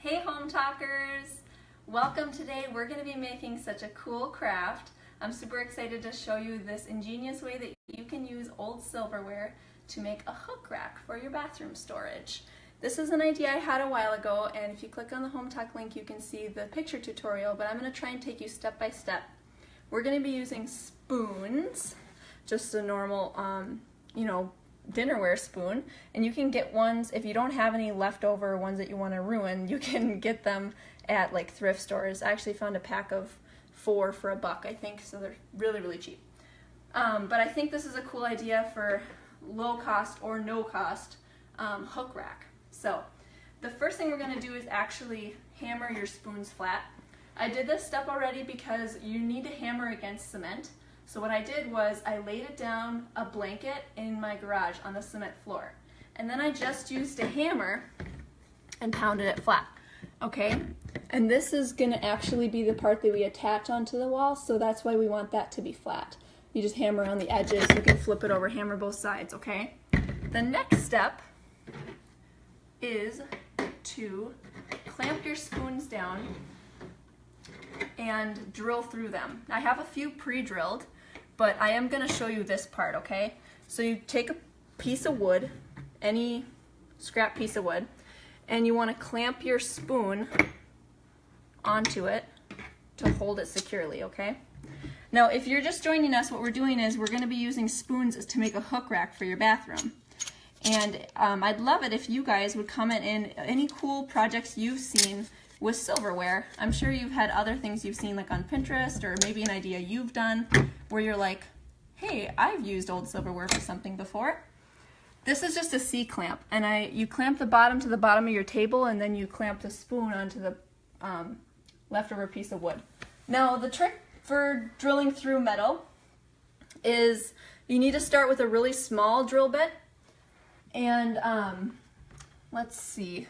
Hey Home Talkers! Welcome today. We're going to be making such a cool craft. I'm super excited to show you this ingenious way that you can use old silverware to make a hook rack for your bathroom storage. This is an idea I had a while ago, and if you click on the Hometalk link you can see the picture tutorial, but I'm going to try and take you step by step. We're going to be using spoons, just a normal, dinnerware spoon, and you can get ones, if you don't have any leftover ones that you want to ruin, you can get them at like thrift stores. I actually found a pack of 4 for $1, I think, so they're really, really cheap. But I think this is a cool idea for low cost or no cost hook rack. So the first thing we're going to do is actually hammer your spoons flat. I did this step already because you need to hammer against cement. So what I did was I laid it down a blanket in my garage on the cement floor. And then I just used a hammer and pounded it flat. Okay? And this is going to actually be the part that we attach onto the wall, so that's why we want that to be flat. You just hammer on the edges, you can flip it over, hammer both sides, okay? The next step is to clamp your spoons down and drill through them. I have a few pre-drilled, but I am going to show you this part, okay? So you take a piece of wood, any scrap piece of wood, and you want to clamp your spoon onto it to hold it securely, okay? Now, if you're just joining us, what we're doing is we're going to be using spoons to make a hook rack for your bathroom. And I'd love it if you guys would comment in any cool projects you've seen with silverware. I'm sure you've had other things you've seen like on Pinterest, or maybe an idea you've done where you're like, hey, I've used old silverware for something before. This is just a C-clamp, and you clamp the bottom to the bottom of your table, and then you clamp the spoon onto the leftover piece of wood. Now, the trick for drilling through metal is you need to start with a really small drill bit, and let's see,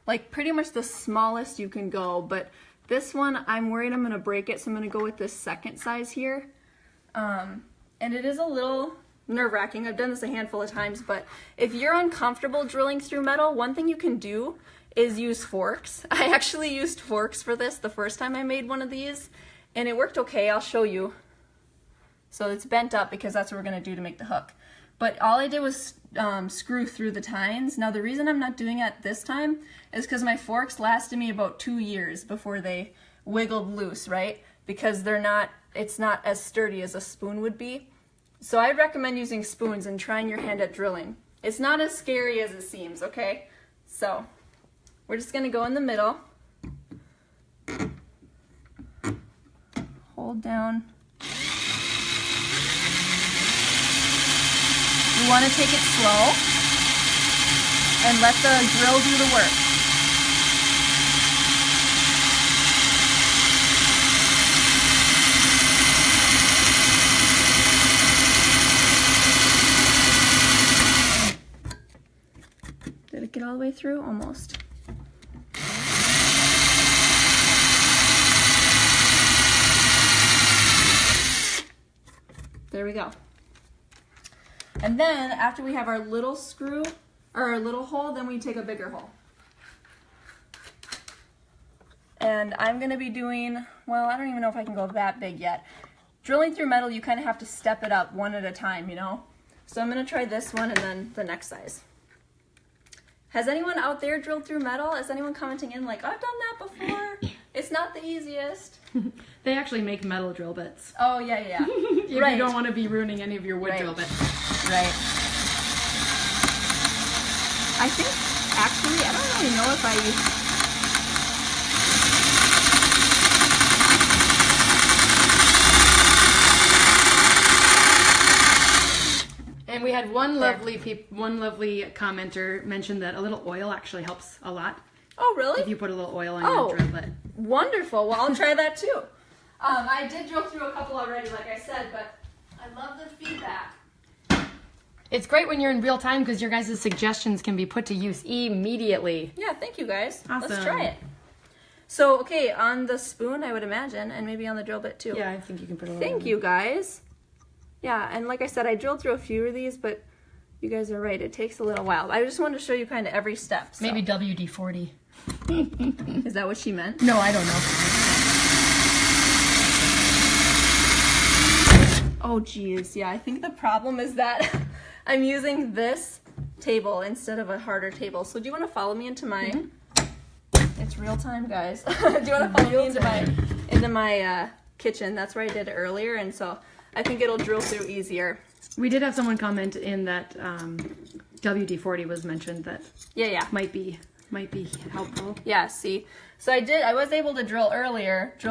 like pretty much the smallest you can go, but this one I'm worried I'm going to break it, so I'm going to go with this second size here. And it is a little nerve-wracking. I've done this a handful of times, but if you're uncomfortable drilling through metal, one thing you can do is use forks. I actually used forks for this the first time I made one of these, and it worked okay. I'll show you. So it's bent up because that's what we're going to do to make the hook. But all I did was screw through the tines. Now the reason I'm not doing it this time is because my forks lasted me about 2 years before they wiggled loose, right? Because it's not as sturdy as a spoon would be. So I'd recommend using spoons and trying your hand at drilling. It's not as scary as it seems, okay? So we're just going to go in the middle. Hold down. You want to take it slow and let the drill do the work. Did it get all the way through? Almost. There we go. And then after we have our little screw, or our little hole, then we take a bigger hole. And I'm going to be doing, well, I don't even know if I can go that big yet. Drilling through metal, you kind of have to step it up one at a time, you know? So I'm going to try this one and then the next size. Has anyone out there drilled through metal? Is anyone commenting in like, I've done that before? It's not the easiest. They actually make metal drill bits. Oh, yeah. If right. You don't want to be ruining any of your wood drill bits. Right. I think, actually, I don't really know if And we had one lovely commenter mention that a little oil actually helps a lot. Oh, really? If you put a little oil on your drill bit. Wonderful. Well, I'll try that too. I did drill through a couple already, like I said, but I love the feedback. It's great when you're in real time because your guys' suggestions can be put to use immediately. Yeah, thank you guys. Awesome. Let's try it. So, okay, on the spoon, I would imagine, and maybe on the drill bit too. Yeah, I think you can put a little. Thank you guys. Yeah, and like I said, I drilled through a few of these, but you guys are right. It takes a little while. I just wanted to show you kind of every step. So. Maybe WD-40. Is that what she meant? No, I don't know. Oh geez, yeah, I think the problem is that I'm using this table instead of a harder table. So do you want to follow me into my, it's real time, guys. Do you want to follow me into my kitchen? That's where I did it earlier, and so I think it'll drill through easier. We did have someone comment in that WD-40 was mentioned that might be helpful. Yeah, see. So I was able to drill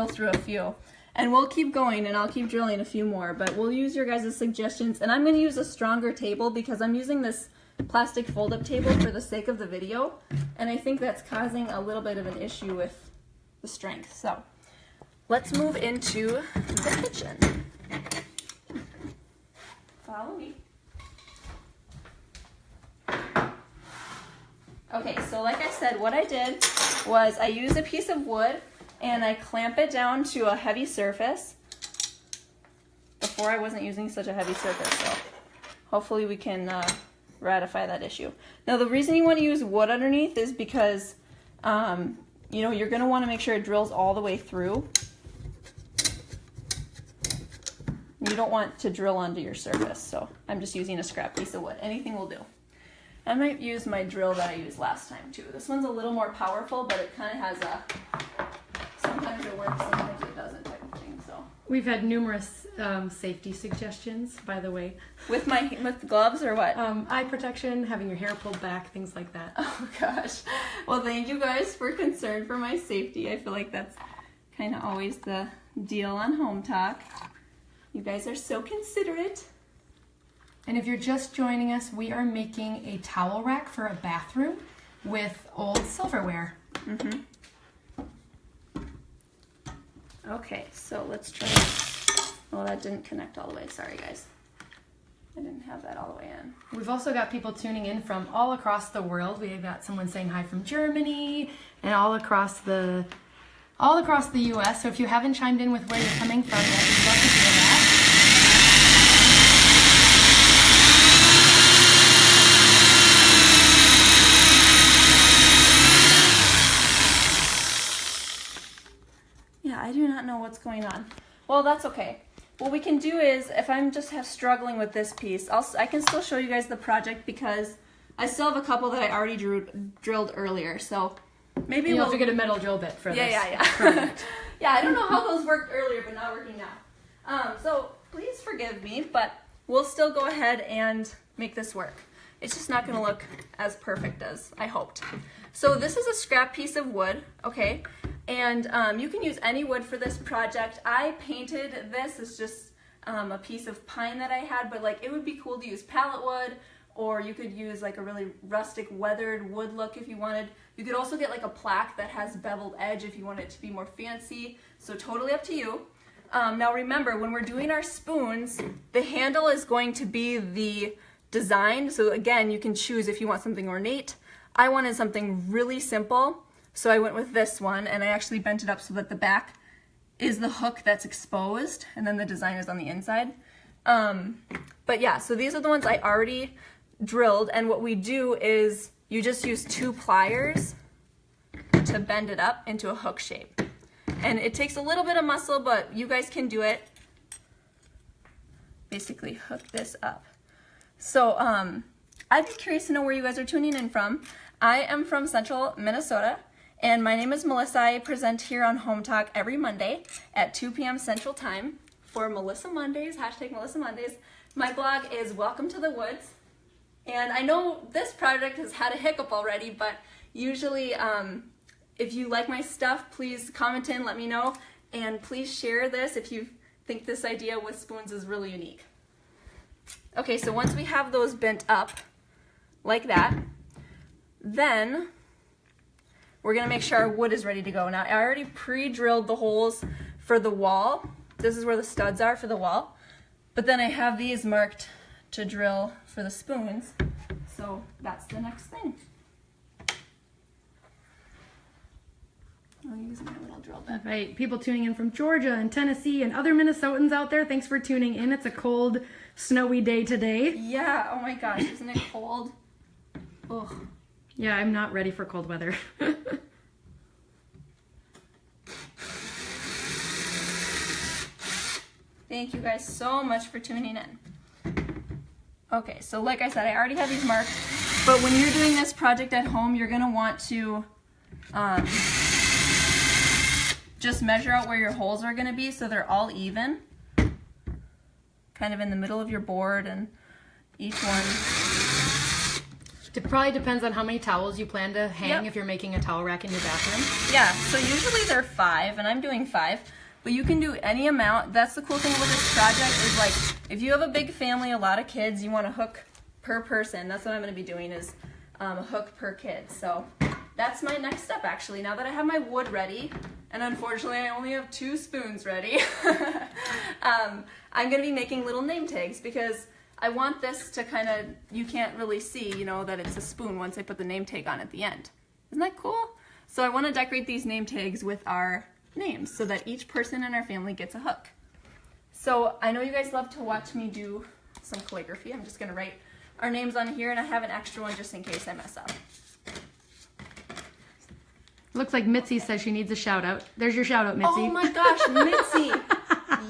through a few. And we'll keep going, and I'll keep drilling a few more, but we'll use your guys' suggestions. And I'm going to use a stronger table because I'm using this plastic fold-up table for the sake of the video. And I think that's causing a little bit of an issue with the strength. So let's move into the kitchen. Follow me. Okay, so like I said, what I did was I used a piece of wood and I clamp it down to a heavy surface. Before I wasn't using such a heavy surface, so hopefully we can ratify that issue. Now the reason you want to use wood underneath is because you know, you're going to want to make sure it drills all the way through. You don't want to drill onto your surface, so I'm just using a scrap piece of wood. Anything will do. I might use my drill that I used last time too. This one's a little more powerful, but it kind of has a, sometimes it works, sometimes it doesn't type of thing. So we've had numerous safety suggestions, by the way. With gloves or what? Eye protection, having your hair pulled back, things like that. Oh gosh. Well, thank you guys for concern for my safety. I feel like that's kind of always the deal on Hometalk. You guys are so considerate. And if you're just joining us, we are making a towel rack for a bathroom with old silverware. Mm-hmm. Okay, so let's try this. Well, that didn't connect all the way. Sorry, guys. I didn't have that all the way in. We've also got people tuning in from all across the world. We've got someone saying hi from Germany and all across the U.S. So if you haven't chimed in with where you're coming from yet, we'd love to hear that. Yeah, I do not know what's going on. Well, that's okay. What we can do is, if I'm just struggling with this piece, I can still show you guys the project because I still have a couple that I already drilled earlier. So maybe we'll have to get a metal drill bit for this. Yeah. Yeah, I don't know how those worked earlier, but not working now. So please forgive me, but we'll still go ahead and make this work. It's just not going to look as perfect as I hoped. So this is a scrap piece of wood, okay? And you can use any wood for this project. I painted this. It's just a piece of pine that I had, but like it would be cool to use pallet wood, or you could use like a really rustic weathered wood look if you wanted. You could also get like a plaque that has beveled edge if you want it to be more fancy. So totally up to you. Now remember, when we're doing our spoons, the handle is going to be the design. So again, you can choose if you want something ornate. I wanted something really simple, so I went with this one, and I actually bent it up so that the back is the hook that's exposed, and then the design is on the inside. But yeah, so these are the ones I already drilled, and what we do is you just use 2 pliers to bend it up into a hook shape. And it takes a little bit of muscle, but you guys can do it. Basically hook this up. So I'd be curious to know where you guys are tuning in from. I am from Central Minnesota, and my name is Melissa. I present here on Hometalk every Monday at 2 p.m. Central Time for Melissa Mondays, hashtag Melissa Mondays. My blog is Welcome to the Woods, and I know this project has had a hiccup already, but usually if you like my stuff, please comment in, let me know, and please share this if you think this idea with spoons is really unique. Okay, so once we have those bent up like that, then we're going to make sure our wood is ready to go. Now, I already pre-drilled the holes for the wall. This is where the studs are for the wall. But then I have these marked to drill for the spoons. So that's the next thing. I'll use my little drill bit. All right, people tuning in from Georgia and Tennessee and other Minnesotans out there, thanks for tuning in. It's a cold, snowy day today. Yeah, oh my gosh, isn't it cold? Ugh. Yeah, I'm not ready for cold weather. Thank you guys so much for tuning in. Okay, so like I said, I already have these marked, but when you're doing this project at home, you're gonna want to just measure out where your holes are gonna be so they're all even, kind of in the middle of your board, and each one. It probably depends on how many towels you plan to hang if you're making a towel rack in your bathroom. Yeah, so usually they're 5, and I'm doing 5, but you can do any amount. That's the cool thing about this project is, like, if you have a big family, a lot of kids, you want to hook per person. That's what I'm going to be doing, is a hook per kid. So that's my next step, actually. Now that I have my wood ready, and unfortunately I only have 2 spoons ready, I'm going to be making little name tags, because I want this to kind of, you can't really see, you know, that it's a spoon once I put the name tag on at the end. Isn't that cool? So I want to decorate these name tags with our names so that each person in our family gets a hook. So I know you guys love to watch me do some calligraphy. I'm just going to write our names on here, and I have an extra one just in case I mess up. Looks like Mitzi says she needs a shout out. There's your shout out, Mitzi. Oh my gosh, Mitzi!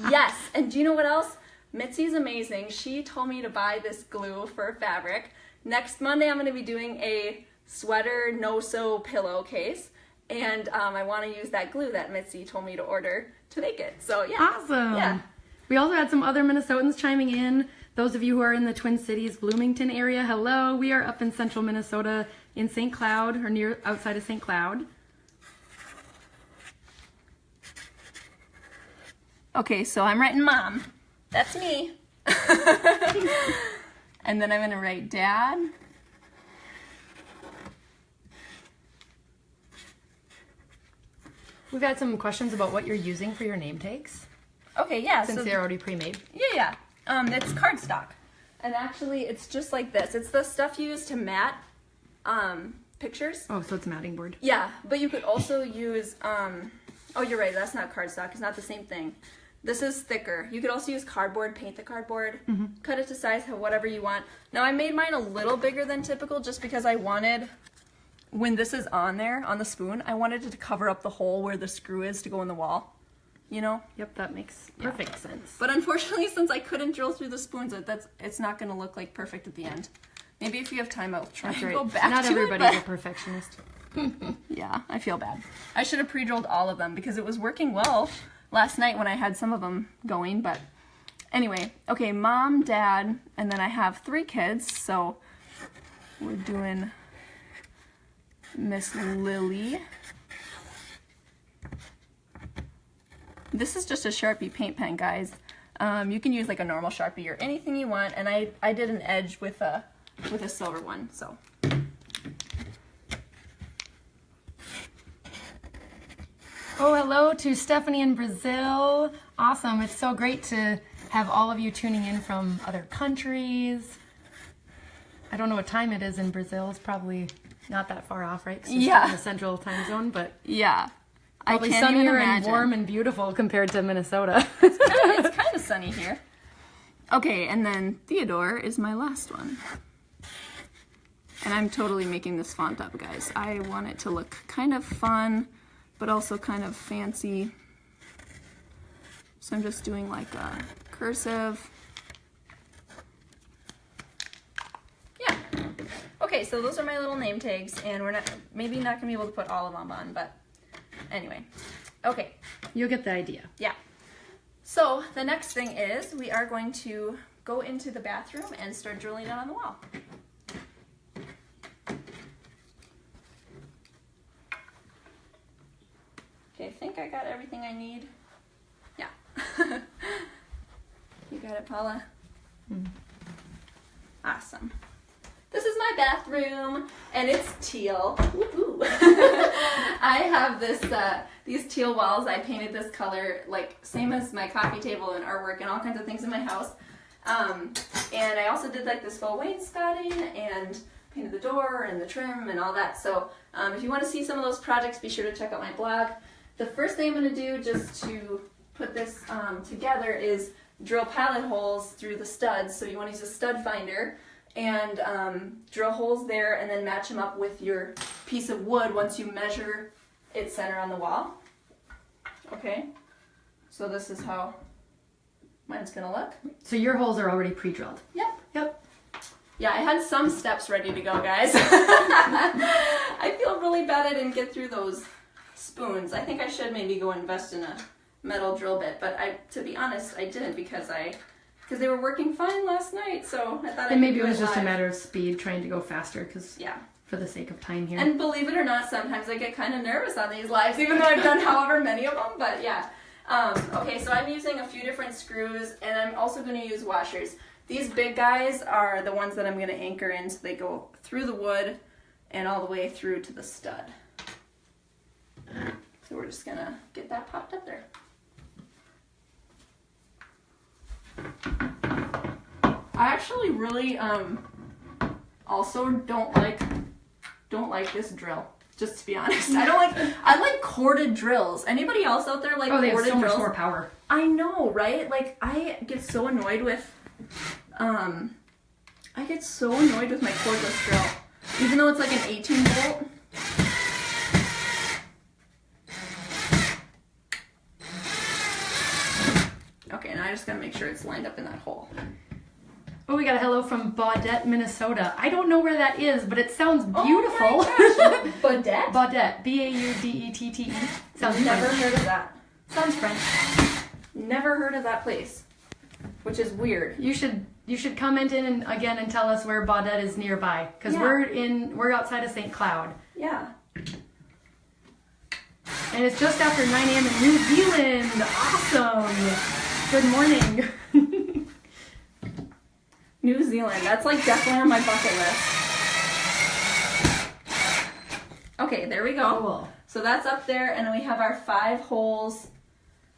Yes, and do you know what else? Mitzi's amazing. She told me to buy this glue for fabric. Next Monday I'm going to be doing a sweater no-sew pillowcase, and I want to use that glue that Mitzi told me to order to make it. So yeah. Awesome. Yeah. We also had some other Minnesotans chiming in. Those of you who are in the Twin Cities, Bloomington area, hello. We are up in central Minnesota in St. Cloud, or near outside of St. Cloud. Okay, so I'm writing Mom. That's me. And then I'm going to write Dad. We've had some questions about what you're using for your name tags. Okay, yeah. Since they're already pre-made. Yeah. It's cardstock. And actually, it's just like this. It's the stuff you use to mat pictures. Oh, so it's a matting board. Yeah, but you could also use, oh, you're right, that's not cardstock. It's not the same thing. This is thicker. You could also use cardboard, paint the cardboard, cut it to size, whatever you want. Now, I made mine a little bigger than typical just because I wanted, when this is on there, on the spoon, I wanted it to cover up the hole where the screw is to go in the wall. You know? Yep, that makes perfect sense. But unfortunately, since I couldn't drill through the spoons, it's not going to look like perfect at the end. Maybe if you have time, I'll try and go back to it. Not everybody's a perfectionist. Yeah, I feel bad. I should have pre-drilled all of them because it was working well last night when I had some of them going, but anyway. Okay, Mom, Dad, and then I have 3 kids, so we're doing Miss Lily. This is just a Sharpie paint pen, guys. You can use like a normal Sharpie or anything you want, and I did an edge with a silver one, so. Oh, hello to Stephanie in Brazil. Awesome. It's so great to have all of you tuning in from other countries. I don't know what time it is in Brazil. It's probably not that far off, right? It's just in the central time zone, but yeah. Probably sunnier and warm and beautiful compared to Minnesota. It's kind of sunny here. Okay, and then Theodore is my last one. And I'm totally making this font up, guys. I want it to look kind of fun, but also kind of fancy. So I'm just doing like a cursive. Yeah. Okay, so those are my little name tags, and we're maybe not gonna be able to put all of them on, but anyway. Okay. You'll get the idea. Yeah. So the next thing is we are going to go into the bathroom and start drilling it on the wall. Okay, I think I got everything I need. Yeah. You got it, Paula? Awesome. This is my bathroom, and it's teal. Woo-hoo. I have these teal walls. I painted this color, like same as my coffee table and artwork and all kinds of things in my house. And I also did like this faux wainscoting and painted the door and the trim and all that. So if you want to see some of those projects, be sure to check out my blog. The first thing I'm going to do just to put this together is drill pilot holes through the studs. So you want to use a stud finder and drill holes there and then match them up with your piece of wood once you measure its center on the wall. Okay, so this is how mine's gonna look. So your holes are already pre-drilled. Yep. Yeah, I had some steps ready to go, guys. I feel really bad I didn't get through those spoons. I think I should maybe go invest in a metal drill bit, but to be honest, I didn't because they were working fine last night, so I thought And maybe it was just a matter of speed, trying to go faster, because for the sake of time here. And believe it or not, sometimes I get kind of nervous on these lives, even though I've done however many of them, but yeah. Okay, so I'm using a few different screws, and I'm also going to use washers. These big guys are the ones that I'm going to anchor in, so they go through the wood and all the way through to the stud. So we're just going to get that popped up there. I actually really also don't like this drill, just to be honest. I like corded drills. Anybody else out there like corded drills? Oh, they have so much more power. I know, right? Like I get so annoyed with my cordless drill. Even though it's like an 18 volt. Okay, now I just gotta make sure it's lined up in that hole. Oh, we got a hello from Baudette, Minnesota. I don't know where that is, but it sounds beautiful. Oh my gosh. Baudette? Baudette. B-A-U-D-E-T-T-E. Sounds Never French. heard of that. Sounds French. Never heard of that place, which is weird. You should comment in again and tell us where Baudette is nearby, because we're outside of St. Cloud. Yeah. And it's just after 9 a.m. in New Zealand. Awesome. Good morning. New Zealand. That's like definitely on my bucket list. Okay, there we go. Cool. So that's up there, and then we have our 5 holes.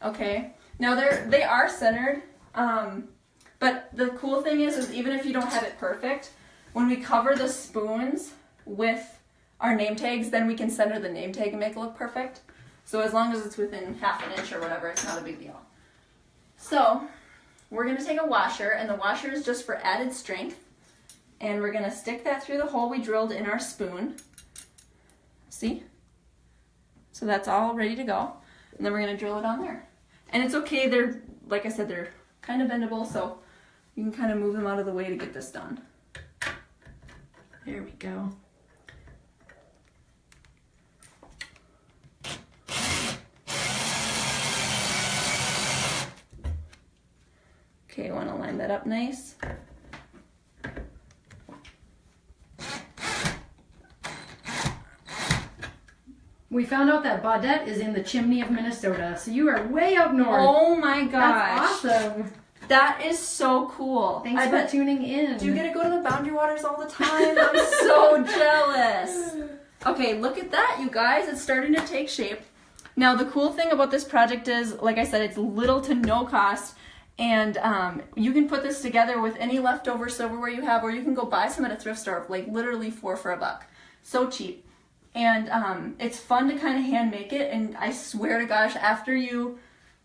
Okay. Now they are centered, but the cool thing is even if you don't have it perfect, when we cover the spoons with our name tags, then we can center the name tag and make it look perfect. So as long as it's within half an inch or whatever, it's not a big deal. So we're going to take a washer, and the washer is just for added strength, and we're going to stick that through the hole we drilled in our spoon. See? So that's all ready to go, and then we're going to drill it on there. And it's okay, they're, like I said, they're kind of bendable, so you can kind of move them out of the way to get this done. There we go. Okay, I want to line that up nice. We found out that Baudette is in the chimney of Minnesota, so you are way up north. Oh my gosh. That's awesome. That is so cool. Thanks for tuning in. Do you get to go to the Boundary Waters all the time? I'm so jealous. Okay, look at that, you guys. It's starting to take shape. Now, the cool thing about this project is, like I said, it's little to no cost. And you can put this together with any leftover silverware you have, or you can go buy some at a thrift store, like literally $4 for $1. So cheap. And it's fun to kind of hand make it, and I swear to gosh, after you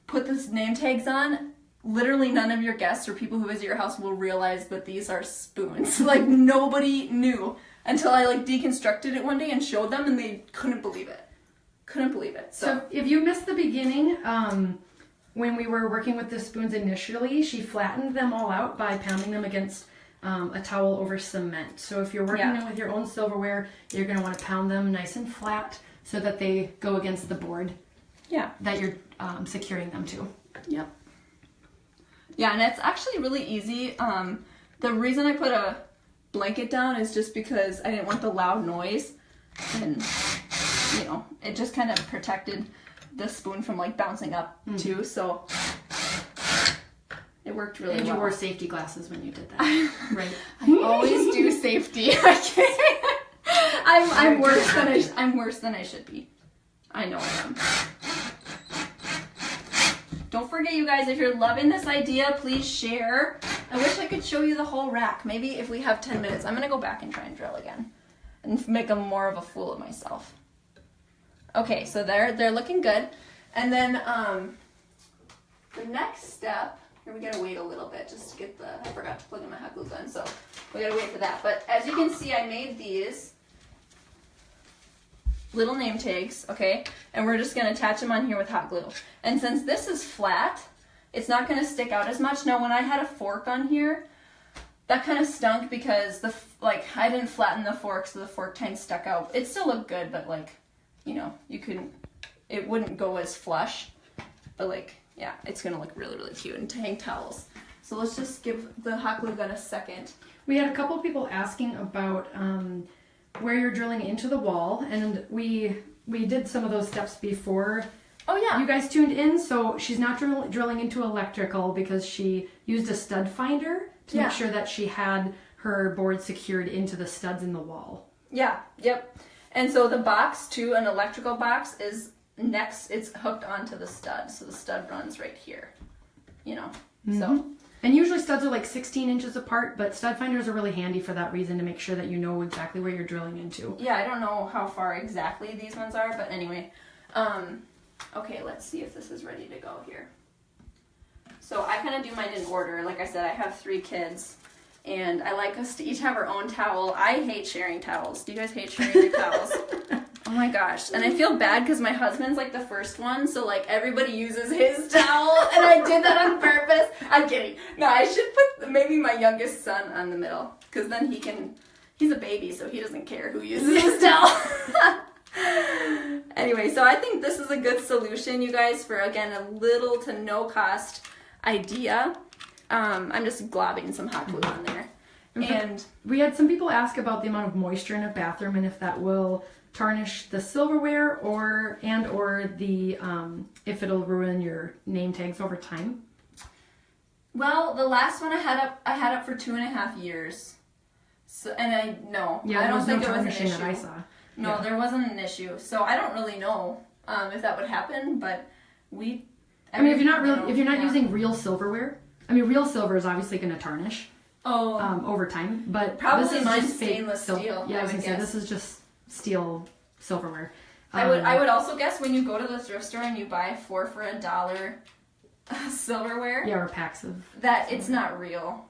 put the name tags on, literally none of your guests or people who visit your house will realize that these are spoons. Like nobody knew until I like deconstructed it one day and showed them, and they couldn't believe it. Couldn't believe it. So if you missed the beginning, when we were working with the spoons initially, she flattened them all out by pounding them against a towel over cement. So if you're working with your own silverware, you're going to want to pound them nice and flat so that they go against the board that you're securing them to. Yep. Yeah, and it's actually really easy. The reason I put a blanket down is just because I didn't want the loud noise, and you know, it just kind of protected the spoon from like bouncing up too, so it worked really well. And you wore safety glasses when you did that, right? I always do safety. I'm worse than I should be. I know I am. Don't forget, you guys, if you're loving this idea, please share. I wish I could show you the whole rack. Maybe if we have 10 minutes, I'm gonna go back and try and drill again and make more of a fool of myself. Okay, so they're looking good. And then the next step, here we gotta wait a little bit just to get I forgot to plug in my hot glue gun, so we gotta wait for that. But as you can see, I made these little name tags, okay? And we're just gonna attach them on here with hot glue. And since this is flat, it's not going to stick out as much. Now, when I had a fork on here, that kind of stunk because I didn't flatten the fork, so the fork tine stuck out. It still looked good, but like, you know, it wouldn't go as flush. But like, yeah, it's going to look really, really cute and to hang towels. So let's just give the hot glue gun a second. We had a couple people asking about where you're drilling into the wall, and we did some of those steps before. Oh yeah. You guys tuned in, so she's not drilling into electrical because she used a stud finder to make sure that she had her board secured into the studs in the wall. Yeah, yep. And so the box too, an electrical box, is next, it's hooked onto the stud. So the stud runs right here, you know, so. And usually studs are like 16 inches apart, but stud finders are really handy for that reason, to make sure that you know exactly where you're drilling into. Yeah, I don't know how far exactly these ones are, but anyway. Okay, let's see if this is ready to go here. So I kind of do mine in order. Like I said, I have 3 kids, and I like us to each have our own towel. I hate sharing towels. Do you guys hate sharing your towels? Oh my gosh. And I feel bad because my husband's like the first one, so like everybody uses his towel, and I did that on purpose. I'm kidding. No, I should put maybe my youngest son on the middle, because then he's a baby, so he doesn't care who uses his towel. Anyway, so I think this is a good solution, you guys, for, again, a little to no cost idea. I'm just globbing some hot glue on there. And we had some people ask about the amount of moisture in a bathroom and if that will tarnish the silverware or the if it'll ruin your name tags over time. Well, the last one I had up for 2.5 years. So, and I don't think it was an issue. That I saw. No, there wasn't an issue. So I don't really know if that would happen, but if you're not using real silverware, real silver is obviously going to tarnish over time, but probably this is mine's just stainless steel. Yeah, I was going to say, this is just steel silverware. I would also guess when you go to the thrift store and you buy 4 for $1 silverware. Yeah, or packs of. That it's not real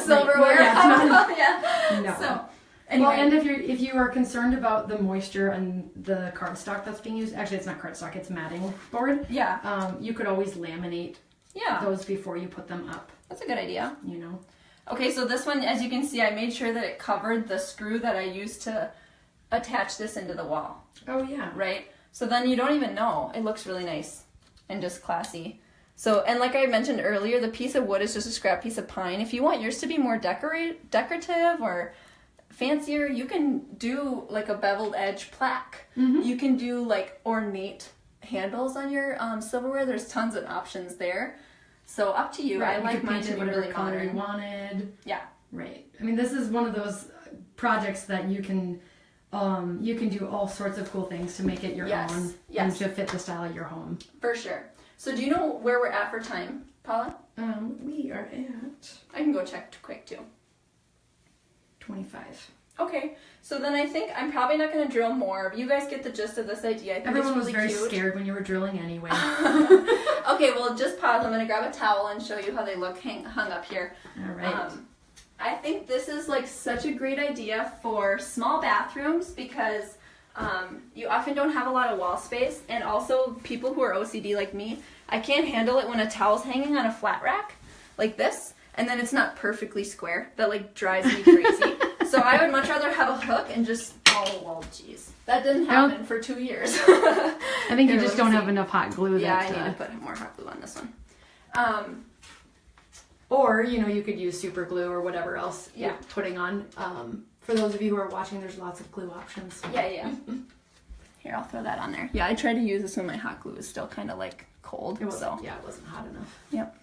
silverware. Well, yeah, it's not, yeah. No. So, anyway. Well, and if you are concerned about the moisture and the cardstock that's being used, actually it's not cardstock, it's matting board. Yeah. You could always laminate those before you put them up. That's a good idea. You know. Okay, so this one, as you can see, I made sure that it covered the screw that I used to attach this into the wall. Oh yeah. Right? So then you don't even know. It looks really nice and just classy. So, and like I mentioned earlier, the piece of wood is just a scrap piece of pine. If you want yours to be more decorative or fancier, you can do like a beveled edge plaque. Mm-hmm. You can do like ornate handles on your silverware. There's tons of options there. So up to you. Right. I like mine to be really color modern. You wanted. Yeah. Right. This is one of those projects that you can do all sorts of cool things to make it your own and to fit the style of your home. For sure. So do you know where we're at for time, Paula? We are at... I can go check quick too. 25. Okay, so then I think I'm probably not going to drill more. You guys get the gist of this idea. I think Everyone it's really was very cute. scared when you were drilling anyway. Okay, well, just pause. I'm going to grab a towel and show you how they look hung up here. All right. I think this is like such a great idea for small bathrooms because you often don't have a lot of wall space, and also people who are OCD like me, I can't handle it when a towel's hanging on a flat rack like this, and then it's not perfectly square. That like drives me crazy. So I would much rather have a hook and just, oh, well, geez. That didn't happen for 2 years. I think you just don't have enough hot glue. Yeah, I need to put more hot glue on this one. Or, you could use super glue or whatever else you're putting on. For those of you who are watching, there's lots of glue options. Yeah. Here, I'll throw that on there. Yeah, I tried to use this when my hot glue is still kind of like cold. It wasn't hot enough. Yep.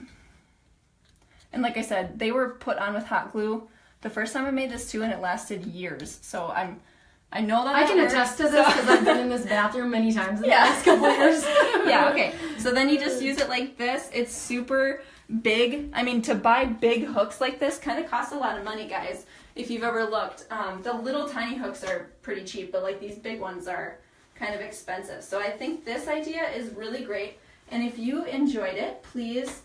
And like I said, they were put on with hot glue the first time I made this too, and it lasted years. So I know that I can attest to this because I've been in this bathroom many times in the last couple of years. Yeah, okay. So then you just use it like this. It's super big. To buy big hooks like this kind of costs a lot of money, guys. If you've ever looked, the little tiny hooks are pretty cheap, but like these big ones are kind of expensive. So I think this idea is really great. And if you enjoyed it, please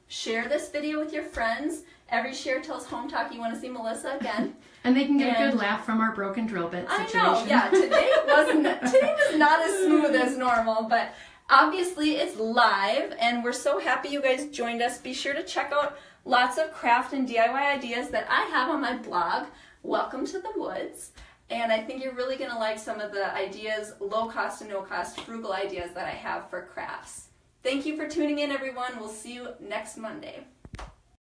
share this video with your friends. Every share tells Hometalk you want to see Melissa again. And they can get a good laugh from our broken drill bit situation. I know, yeah. Today was not as smooth as normal, but Obviously, it's live, and we're so happy you guys joined us. Be sure to check out lots of craft and DIY ideas that I have on my blog, Welcome to the Woods. And I think you're really going to like some of the ideas, low cost and no cost, frugal ideas that I have for crafts. Thank you for tuning in, everyone. We'll see you next Monday.